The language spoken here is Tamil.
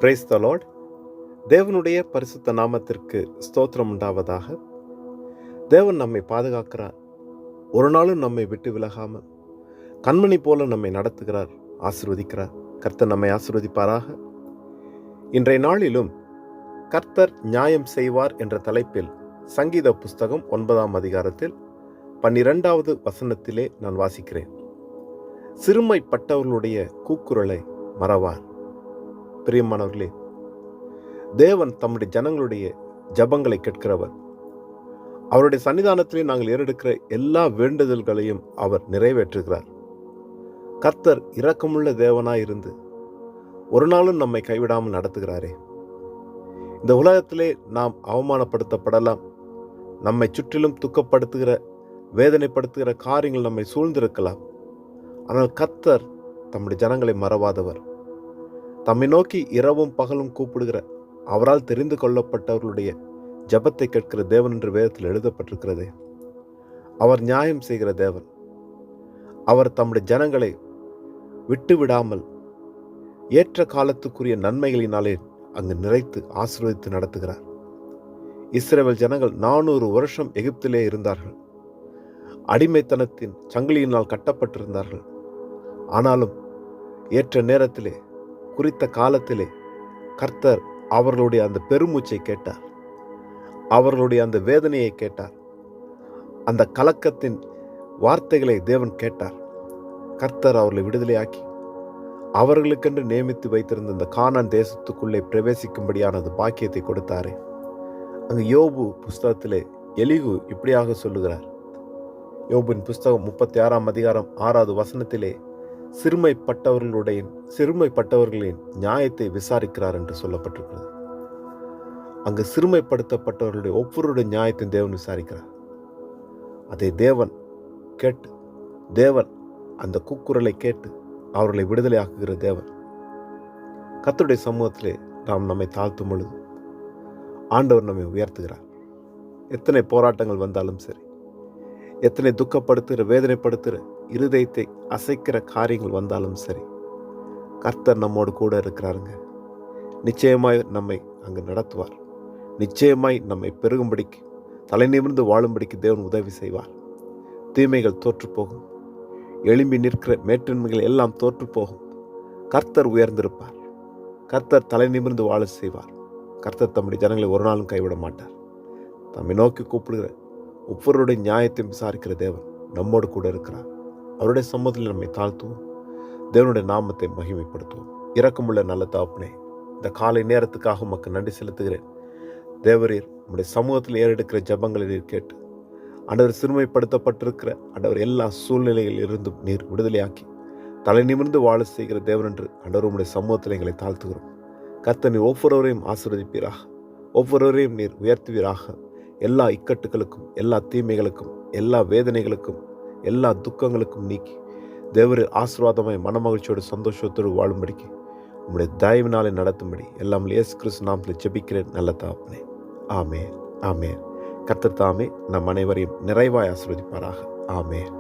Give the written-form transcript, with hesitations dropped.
Praise the Lord. தேவனுடைய பரிசுத்த நாமத்திற்கு ஸ்தோத்திரம் உண்டாவதாக. தேவன் நம்மை பாதுகாக்கிறார். ஒரு நாளும் நம்மை விட்டு விலகாமல் கண்மணி போல நம்மை நடத்துகிறார், ஆசீர்வதிக்கிறார். கர்த்தர் நம்மை ஆசீர்வதிப்பாராக. இன்றைய நாளிலும் கர்த்தர் நியாயம் செய்வார் என்ற தலைப்பில் சங்கீத புஸ்தகம் 9ஆம் அதிகாரத்தில் 12வது வசனத்திலே நான் வாசிக்கிறேன். சிறுமைப்பட்டவர்களுடைய கூக்குரலை மறவார். பிரியமானவர்களே, தேவன் தம்முடைய ஜனங்களுடைய ஜபங்களை கேட்கிறவர். அவருடைய சன்னிதானத்திலே நாங்கள் ஏறெடுக்கிற எல்லா வேண்டுதல்களையும் அவர் நிறைவேற்றுகிறார். கர்த்தர் இரக்கமுள்ள தேவனாய் இருந்து ஒரு நாளும் நம்மை கைவிடாமல் நடத்துகிறாரே. இந்த உலகத்திலே நாம் அவமானப்படுத்தப்படலாம், நம்மை சுற்றிலும் துக்கப்படுத்துகிற வேதனைப்படுத்துகிற காரியங்கள் நம்மை சூழ்ந்திருக்கலாம். ஆனால் கர்த்தர் தம்முடைய ஜனங்களை மறவாதவர். தம்மை நோக்கி இரவும் பகலும் கூப்பிடுகிற அவரால் தெரிந்து கொள்ளப்பட்டவர்களுடைய ஜபத்தை கேட்கிற தேவன் என்று வேதத்தில் எழுதப்பட்டிருக்கிறது. அவர் நியாயம் செய்கிற தேவன். அவர் தம்முடைய ஜனங்களை விட்டு விடாமல் ஏற்ற காலத்துக்குரிய நன்மைகளினாலே அங்கு நிறைத்து ஆசீர்வதித்து நடத்துகிறார். இஸ்ரவேல் ஜனங்கள் 400 வருஷம் எகிப்திலே இருந்தார்கள். அடிமைத்தனத்தின் சங்கிலியினால் கட்டப்பட்டிருந்தார்கள். ஆனாலும் ஏற்ற நேரத்திலே, குறித்த காலத்திலே கர்த்தர் அவர்களுடைய அந்த பெருமூச்சை கேட்டார். அவர்களுடைய அந்த வேதனையை கேட்டார். அந்த கலக்கத்தின் வார்த்தைகளை தேவன் கேட்டார். கர்த்தர் அவர்களை விடுதலையாக்கி அவர்களுக்கென்று நியமித்து வைத்திருந்த அந்த கானான் தேசத்துக்குள்ளே பிரவேசிக்கும்படியான அந்த பாக்கியத்தை கொடுத்தாரே. அங்கு யோபு புஸ்தகத்திலே எலிகு இப்படியாக சொல்லுகிறார். யோபின் புஸ்தகம் 36ஆம் அதிகாரம் 6வது வசனத்திலே சிறுமைப்பட்டவர்களின் நியாயத்தை விசாரிக்கிறார் என்று சொல்லப்பட்டிருக்கிறது. அங்கு சிறுமைப்படுத்தப்பட்டவர்களுடைய ஒவ்வொருடைய நியாயத்தை தேவன் விசாரிக்கிறார். அதை தேவன் அந்த கூக்குரலை கேட்டு அவர்களை விடுதலை ஆக்குகிற தேவன். கர்த்தருடைய சமூகத்திலே நாம் நம்மை தாழ்த்தும் பொழுது ஆண்டவர் நம்மை உயர்த்துகிறார். எத்தனை போராட்டங்கள் வந்தாலும் சரி, எத்தனை துக்கப்படுத்துகிற வேதனைப்படுத்துகிற இருதயத்தை அசைக்கிற காரியங்கள் வந்தாலும் சரி, கர்த்தர் நம்மோடு கூட இருக்கிறாருங்க. நிச்சயமாய் நம்மை அங்கு நடத்துவார். நிச்சயமாய் நம்மை பெருகும்படிக்கு, தலை நிமிர்ந்து வாழும்படிக்கு தேவன் உதவி செய்வார். தீமைகள் தோற்று போகும். எழும்பி நிற்கிற மேற்றின்மைகள் எல்லாம் தோற்று போகும். கர்த்தர் உயர்ந்திருப்பார். கர்த்தர் தலை நிமிர்ந்து வாழ செய்வார். கர்த்தர் தம்முடைய ஜனங்களை ஒரு நாளும் கைவிட மாட்டார். தம்மை நோக்கி கூப்பிடுகிற ஒவ்வொருடைய நியாயத்தையும் விசாரிக்கிற தேவன் நம்மோடு கூட இருக்கிறார். அவருடைய சம்மதத்தில் நம்மை தாழ்த்துவோம். தேவனுடைய நாமத்தை மகிமைப்படுத்துவோம். இரக்கமுள்ள நல்ல தகப்பனே, இந்த காலை நேரத்துக்காக உமக்கு நன்றி செலுத்துகிறேன். தேவரீர் உம்முடைய சமூகத்தில் ஏறெடுக்கிற ஜபங்களை நீர் கேட்டு ஆண்டவர் சிறுமைப்படுத்தப்பட்டிருக்கிற ஆண்டவர் எல்லா சூழ்நிலைகளில் இருந்தும் நீர் விடுதலையாக்கி தலை நிமிர்ந்து வாழ செய்கிற தேவன் என்று ஆண்டவர் உம்முடைய சமூகத்தில் எங்களை தாழ்த்துகிறோம். கர்த்தர் நீர் ஒவ்வொருவரையும் ஆசீர்வதிப்பீராக. ஒவ்வொருவரையும் நீர் உயர்த்துவீராக. எல்லா இக்கட்டுகளுக்கும், எல்லா தீமைகளுக்கும், எல்லா வேதனைகளுக்கும், எல்லா துக்கங்களுக்கும் நீக்கி தேவரீர் ஆசீர்வாதமாய் மனமகிழ்ச்சியோடு சந்தோஷத்தோடு வாழும்படிக்கு உம்முடைய தயவினாலே நடத்தும்படி எல்லாம் இயேசு கிறிஸ்து நாமத்தில் ஜெபிக்கிறேன் நல்ல தகப்பனே. ஆமென், ஆமென். கர்த்தர் தாமே நம் அனைவரையும் நிறைவாய் ஆசீர்வதிப்பாராக. ஆமென்.